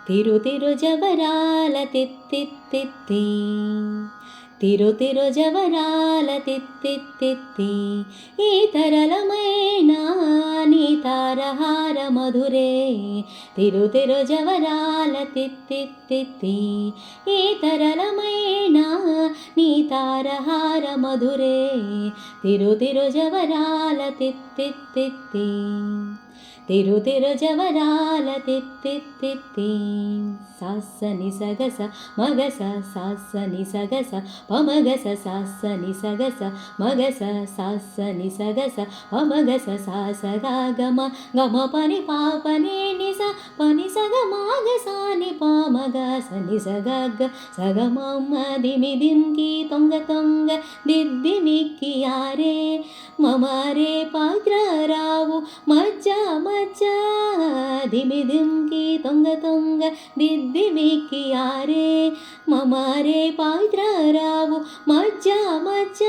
తిరుతిరుజవరాల తిత్తిత్తిత్తి తిరుతిరుజవరాల తిత్తిత్తిత్తి ఈ తరళమైన నీ తారహార మధురే తిరుతిరుజవరాల తిత్తిత్తిత్తి ఈ తరళమైన నీ తారహార మధురే తిరుతిరుజవరాల తిత్తిత్తిత్తి తిరుతిరుజవరాల తిత్తిత్తిత్తి సాసని సగస మగస సాసని సగస పమగస సాసని సగస మగస సాసని సగస పమగస సాసగా గమ గమ పని పాపని నిస పని సగ మాగ సాని పామగ సని సగగ సగమమ్మ దిమి దింకి తొంగ తొంగ దిద్దిమిక్కి యారే మమరే పాత్ర రావు మజ్జ మజ్జ దిమి దింకి తొంగ తొంగ దిద్దిమిక్కి యారే మమరే పాత్ర రావు మజ్జ మజ్జ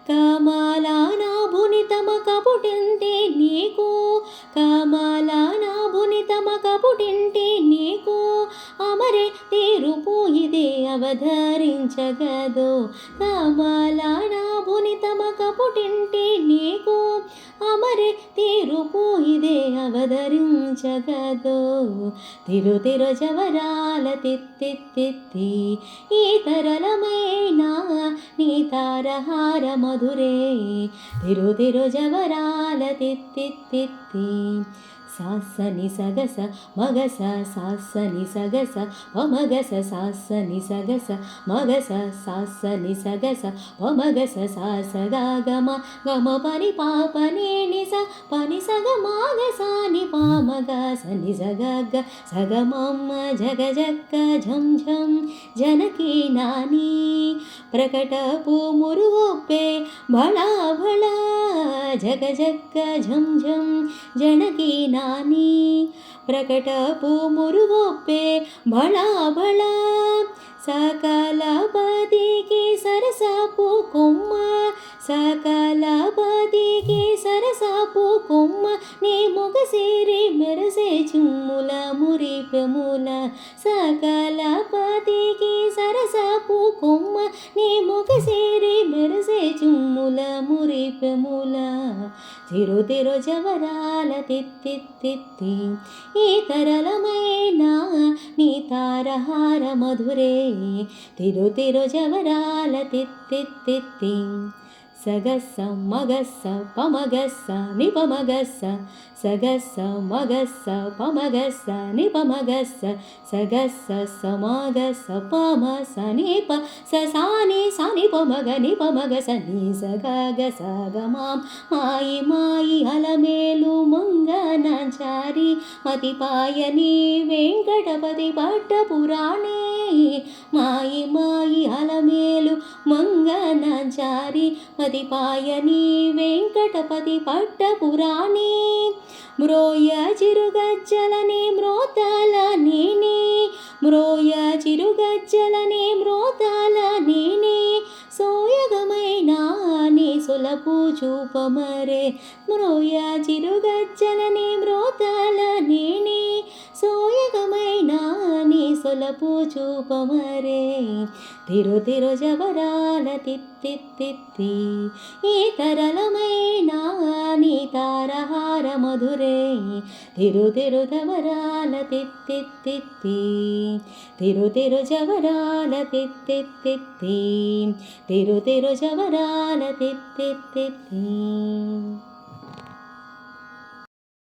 కమలానా భునితమ కపుటింటి నీకు కమలానా భునితమ కపుటింటి నీకు అమరే తీరుపు ఇదే అవధరించగదు కమలానా భునితమ కపుటింటి నీకు అమరే తీరుపు ఇదే అవధరించగదు తిరుతిరుజవరాల తిత్తిత్తిత్తి ఈ తరళమైన నీ తారహార మధురే తిరుతిరుజవరాల తిత్తిత్తిత్తి సాసని సగస మగస సాసని సగస పమగస సాసని సగస మగస సాసని సగస పమగస సాసగా గమ గమ పని పాపని నిస పని సగ మాగ సాని పామగ సని సగగ సగమమ్మ జగ జక్క ఝం ఝం జనకి నాని ప్రకటపు మురుగొప్పే భళా భళా జగ జక్క ఝం ఝం జనకి నాని ప్రకటపు మురుగొప్పే భళా భళా సకల పదికి సరసపు కొమ్మ సకల పదికి సరసపు కొమ్మ నీ మొగ సేరి మెరసే చుమ్ముల మురిపెముల సకల పదికి సరసపు కొమ్మ నీ మొగ సేరి మెరసే చుమ్ముల మురిపెముల తిరుతిరుజవరాల తిత్తిత్తిత్తి ఈ తరళమైన నీ తారహార మధురే తిరుతిరుజవరాల తిత్తిత్తిత్తి సగస్స మగస్స పమగస్స నిపమగస్స సగస్స మగస్స పమగస్స నిపమగస్స సగస్స సమగస్స పమ సనిప ససాని సని పమగ నిపమగ సని సగగ సగమాం మాయి మాయి అలమేలు మంగనాచారి మతిపాయని వెంకటపతి పట్టపురాణే మాయి మాయి అలమేలు మంగనాచారి మతిపాయని వెంకటపతి పట్టపురాణి మ్రోయ చిరుగజ్జలని మ్రోతాల నేనే మ్రోయ చిరుగజ్జలని మ్రోతాల నేనే సోయగమైన నీ సులపు చూపమరే మ్రోయ చిరుగజ్జలని మ్రోతాల నేనే సోయగమైన నీ సులపు చూపమరే తిరుతిరుజవరాల తిత్తిత్తిత్తి ఈ తరళమైన నీ తారహార మధురే తిరుతిరుజవరాల తిత్తిత్తిత్తి తిరుతిరుజవరాల తిత్తిత్తిత్తి తిరుతిరుజవరాల తిత్తిత్తిత్తి